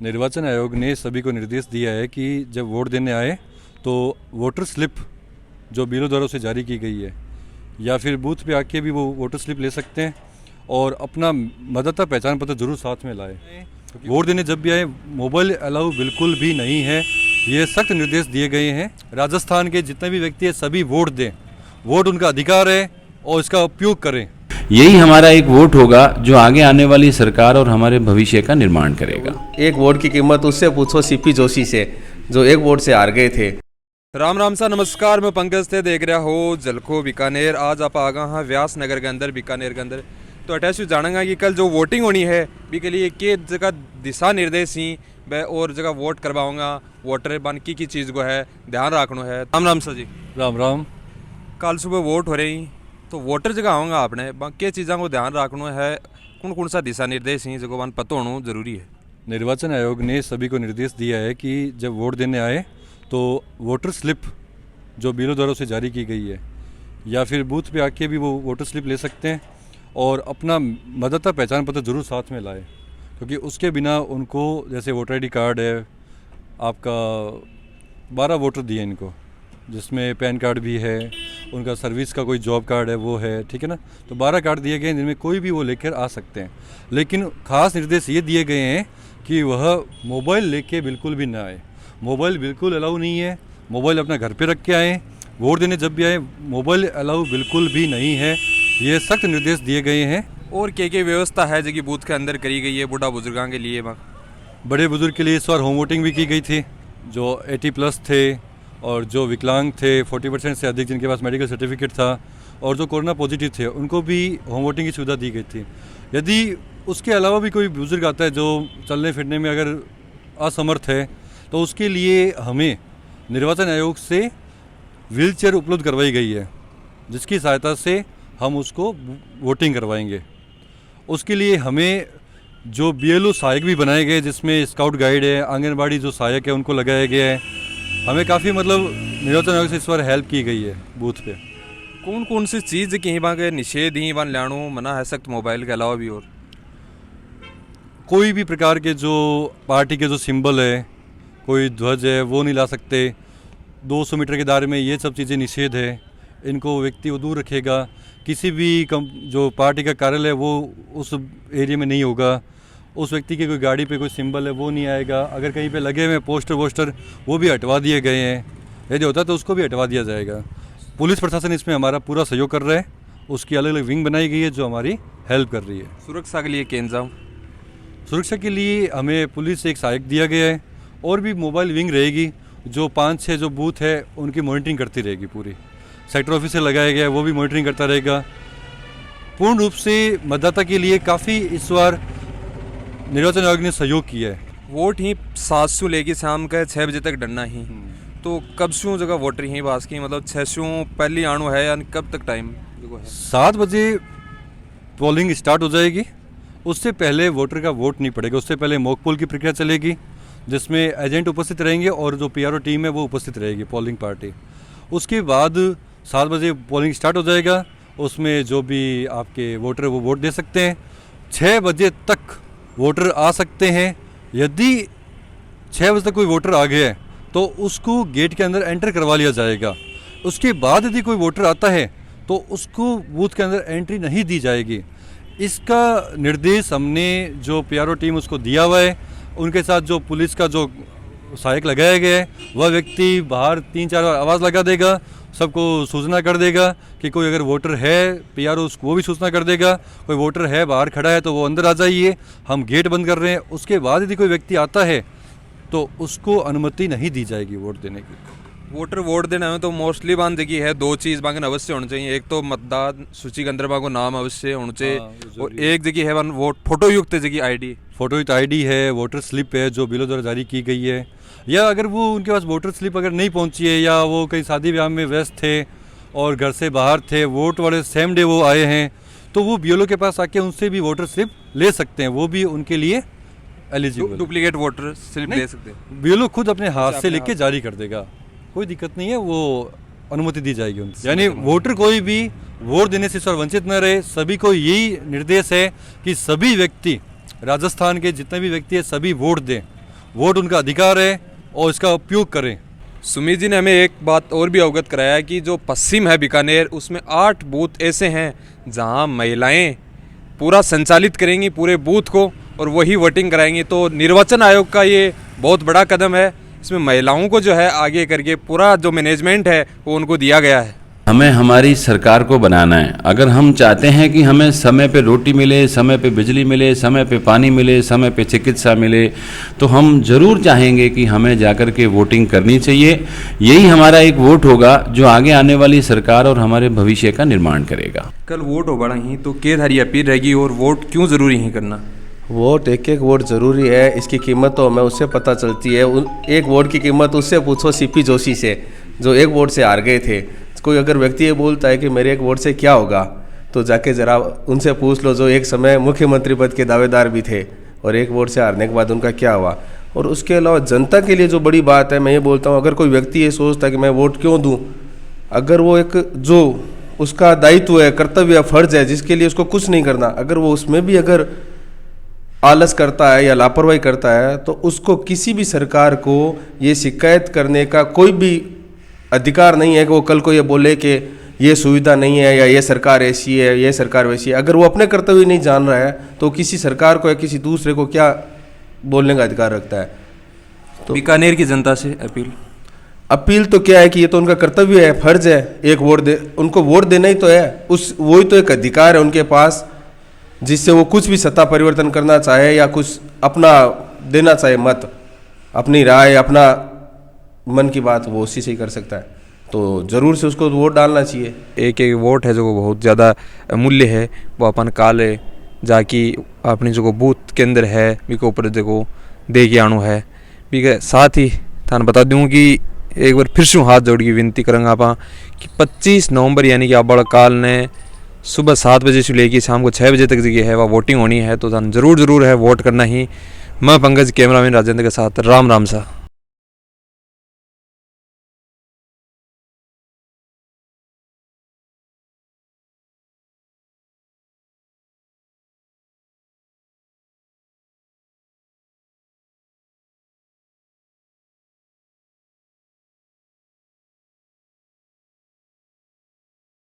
निर्वाचन आयोग ने सभी को निर्देश दिया है कि जब वोट देने आए तो वोटर स्लिप जो बीएलओ द्वारा उसे जारी की गई है या फिर बूथ पे आके भी वो वोटर स्लिप ले सकते हैं और अपना मतदाता पहचान पत्र जरूर साथ में लाए। वोट देने जब भी आए मोबाइल अलाउ बिल्कुल भी नहीं है, ये सख्त निर्देश दिए गए हैं। राजस्थान के जितने भी व्यक्ति हैं सभी वोट दें, वोट उनका अधिकार है और इसका उपयोग करें। यही हमारा एक वोट होगा जो आगे आने वाली सरकार और हमारे भविष्य का निर्माण करेगा। एक वोट की कीमत उससे पूछो सीपी जोशी से जो एक वोट से हार गए थे। राम राम सा नमस्कार, मैं पंकज थे देख रहा हो जलखो बीकानेर। आज आप आ गए हाँ व्यास नगर के अंदर बीकानेर के अंदर। तो अटैच जानेंगे कि कल जो वोटिंग होनी है भी के लिए के जगह दिशा निर्देश ही वह और जगह वोट करवाऊंगा वोटर बन की चीज़ को है ध्यान रखना है। राम राम सर जी। राम राम। कल सुबह वोट हो रही तो वोटर जगह आऊँगा आपने के चीज़ों को ध्यान रखना है, कौन कौन सा दिशा निर्देश ही जगह वन पता होना जरूरी है। निर्वाचन आयोग ने सभी को निर्देश दिया है कि जब वोट देने आए तो वोटर स्लिप जो बीएलओ द्वारा उसे जारी की गई है या फिर बूथ पे आके भी वो वोटर स्लिप ले सकते हैं और अपना मतदाता पहचान पत्र जरूर साथ में लाए, क्योंकि उसके बिना उनको जैसे वोटर आईडी कार्ड है, आपका 12 वोटर दिए इनको जिसमें पैन कार्ड भी है, उनका सर्विस का कोई जॉब कार्ड है वो है, ठीक है ना। तो 12 कार्ड दिए गए हैं जिनमें कोई भी वो लेकर आ सकते हैं, लेकिन ख़ास निर्देश ये दिए गए हैं कि वह मोबाइल लेके बिल्कुल भी ना आए। मोबाइल बिल्कुल अलाउ नहीं है, मोबाइल अपना घर पे रख के आए। वोट देने जब भी आए मोबाइल अलाउ बिल्कुल भी नहीं है, ये सख्त निर्देश दिए गए हैं। और क्या व्यवस्था है जो कि बूथ के अंदर करी गई है बूढ़ा बुजुर्गों के लिए? बड़े बुजुर्ग के लिए इस बार होम वोटिंग भी की गई थी, जो 80+ थे और जो विकलांग थे 40% से अधिक जिनके पास मेडिकल सर्टिफिकेट था और जो कोरोना पॉजिटिव थे उनको भी होम वोटिंग की सुविधा दी गई थी। यदि उसके अलावा भी कोई बुजुर्ग आता है जो चलने फिरने में अगर असमर्थ है तो उसके लिए हमें निर्वाचन आयोग से व्हीलचेयर उपलब्ध करवाई गई है, जिसकी सहायता से हम उसको वोटिंग करवाएंगे। उसके लिए हमें जो बीएलओ सहायक भी बनाए गए जिसमें स्काउट गाइड है, आंगनबाड़ी जो सहायक है उनको लगाया गया है। हमें काफ़ी निर्वाचन आयोग से इस बार हेल्प की गई है बूथ पे। कौन कौन सी चीज़ कहीं वहाँ के निषेध ही वन लाणु मना है सख्त मोबाइल के अलावा भी? और कोई भी प्रकार के जो पार्टी के जो सिंबल है, कोई ध्वज है वो नहीं ला सकते। 200 मीटर के दायरे में ये सब चीज़ें निषेध है, इनको व्यक्ति वो दूर रखेगा। किसी भी जो पार्टी का कार्यालय है वो उस एरिया में नहीं होगा। उस व्यक्ति की कोई गाड़ी पे कोई सिंबल है वो नहीं आएगा। अगर कहीं पे लगे हुए पोस्टर वोस्टर वो भी हटवा दिए गए हैं, यदि होता है तो उसको भी हटवा दिया जाएगा। पुलिस प्रशासन इसमें हमारा पूरा सहयोग कर रहा है, उसकी अलग अलग विंग बनाई गई है जो हमारी हेल्प कर रही है। सुरक्षा के लिए केंद्र सुरक्षा के लिए हमें पुलिस से एक सहायक दिया गया है और भी मोबाइल विंग रहेगी जो 5-6 जो बूथ है उनकी मॉनिटरिंग करती रहेगी। पूरी सेक्टर ऑफिसर लगाया गया है वो भी मॉनिटरिंग करता रहेगा। पूर्ण रूप से मतदाता के लिए काफ़ी इस बार निर्वाचन आयोग ने सहयोग किया है। वोट ही 7 से लेके शाम का 6 बजे तक डरना ही, तो कब से जगह वोटर ही बास की मतलब 6 से पहले आना है यानी कब तक टाइम? 7 बजे पोलिंग स्टार्ट हो जाएगी, उससे पहले वोटर का वोट नहीं पड़ेगा। उससे पहले मॉक पोल की प्रक्रिया चलेगी जिसमें एजेंट उपस्थित रहेंगे और जो पीआरओ टीम है वो उपस्थित रहेगी पोलिंग पार्टी। उसके बाद 7 बजे पोलिंग स्टार्ट हो जाएगा, उसमें जो भी आपके वोटर वो वोट दे सकते हैं। 6 बजे तक वोटर आ सकते हैं। यदि 6 बजे तक कोई वोटर आ गया है तो उसको गेट के अंदर एंटर करवा लिया जाएगा। उसके बाद यदि कोई वोटर आता है तो उसको बूथ के अंदर एंट्री नहीं दी जाएगी। इसका निर्देश हमने जो पीआरओ टीम उसको दिया हुआ है, उनके साथ जो पुलिस का जो सहायक लगाया गया है वह व्यक्ति बाहर 3-4 बार आवाज़ लगा देगा, सबको सूचना कर देगा कि कोई अगर वोटर है, पीआरओ उसको वो भी सूचना कर देगा कोई वोटर है बाहर खड़ा है तो वो अंदर आ जाइए, हम गेट बंद कर रहे हैं। उसके बाद यदि कोई व्यक्ति आता है तो उसको अनुमति नहीं दी जाएगी वोट देने की। वोटर वोट देना है तो मोस्टली बांध देखी है 2 चीज़ बांगन अवश्य होनी चाहिए। एक तो मतदान सूची के अंदर बांगो नाम अवश्य होना चाहिए और एक जगह है वन वोट फोटो युक्त जगह आईडी, फोटो युक्त आईडी है, वोटर स्लिप है जो बीएलओ द्वारा जारी की गई है। या अगर वो उनके पास वोटर स्लिप अगर नहीं पहुंची है या वो कहीं शादी ब्याह में व्यस्त थे और घर से बाहर थे, वोट वाले सेम डे वो आए हैं तो वो बीएलओ के पास आके उनसे भी वोटर स्लिप ले सकते हैं, वो भी उनके लिए एलिजिबल। डुप्लीकेट वोटर स्लिप ले सकते हैं, बीएलओ खुद अपने हाथ से लिख के जारी कर देगा, कोई दिक्कत नहीं है, वो अनुमति दी जाएगी उनसे। यानी वोटर कोई भी वोट देने से वंचित न रहे। सभी को यही निर्देश है कि सभी व्यक्ति, राजस्थान के जितने भी व्यक्ति है सभी वोट दें वोट उनका अधिकार है और इसका उपयोग करें। सुमित जी ने हमें एक बात और भी अवगत कराया कि जो पश्चिम है बीकानेर, उसमें 8 बूथ ऐसे हैं जहां महिलाएं पूरा संचालित करेंगी पूरे बूथ को और वही वोटिंग कराएंगी। तो निर्वाचन आयोग का ये बहुत बड़ा कदम है। इसमें महिलाओं को जो है आगे करके पूरा जो मैनेजमेंट है वो उनको दिया गया है। हमें हमारी सरकार को बनाना है। अगर हम चाहते हैं कि हमें समय पे रोटी मिले, समय पे बिजली मिले, समय पे पानी मिले, समय पे चिकित्सा मिले, तो हम जरूर चाहेंगे कि हमें जाकर के वोटिंग करनी चाहिए। यही हमारा एक वोट होगा जो आगे आने वाली सरकार और हमारे भविष्य का निर्माण करेगा। कल वोट हो बड़ा ही तो के थारी अपील रहेगी और वोट क्यों ज़रूरी ही करना? वोट एक एक वोट ज़रूरी है। इसकी कीमत तो हमें उससे पता चलती है। एक वोट की कीमत उससे पूछो सीपी जोशी से, जो एक वोट से हार गए थे। कोई अगर व्यक्ति ये बोलता है कि मेरे एक वोट से क्या होगा, तो जाके ज़रा उनसे पूछ लो जो एक समय मुख्यमंत्री पद के दावेदार भी थे और एक वोट से हारने के बाद उनका क्या हुआ। और उसके अलावा जनता के लिए जो बड़ी बात है, मैं ये बोलता हूँ, अगर कोई व्यक्ति ये सोचता है कि मैं वोट क्यों दूँ, अगर वो एक जो उसका दायित्व है, कर्तव्य है, फर्ज है, जिसके लिए उसको कुछ नहीं करना, अगर वो उसमें भी अगर आलस करता है या लापरवाही करता है, तो उसको किसी भी सरकार को ये शिकायत करने का कोई भी अधिकार नहीं है कि वो कल को ये बोले कि ये सुविधा नहीं है या ये सरकार ऐसी है, ये सरकार वैसी है। अगर वो अपने कर्तव्य नहीं जान रहा है तो किसी सरकार को या किसी दूसरे को क्या बोलने का अधिकार रखता है। तो बीकानेर की जनता से अपील तो क्या है कि ये तो उनका कर्तव्य है, फर्ज है, एक वोट दे, उनको वोट देना ही तो है। वही तो एक अधिकार है उनके पास, जिससे वो कुछ भी सत्ता परिवर्तन करना चाहे या कुछ अपना देना चाहे मत, अपनी राय, अपना मन की बात वो उसी से ही कर सकता है। तो ज़रूर से उसको वोट डालना चाहिए। एक एक वोट है जो बहुत ज़्यादा मूल्य है, वो अपन काले जाकि अपनी जो बूथ के अंदर है भी ऊपर देखो दे के आणु है भी। साथ ही थाने बता दूँ कि एक बार फिर से हाथ जोड़ के विनती करेंगे आप कि 25 नवंबर यानी कि अब काल ने सुबह 7 बजे से लेकर शाम को 6 बजे तक जगह है वह वोटिंग होनी है। तो थाने ज़रूर है वोट करना ही। मैं पंकज कैमरामैन राजेंद्र के साथ राम सा।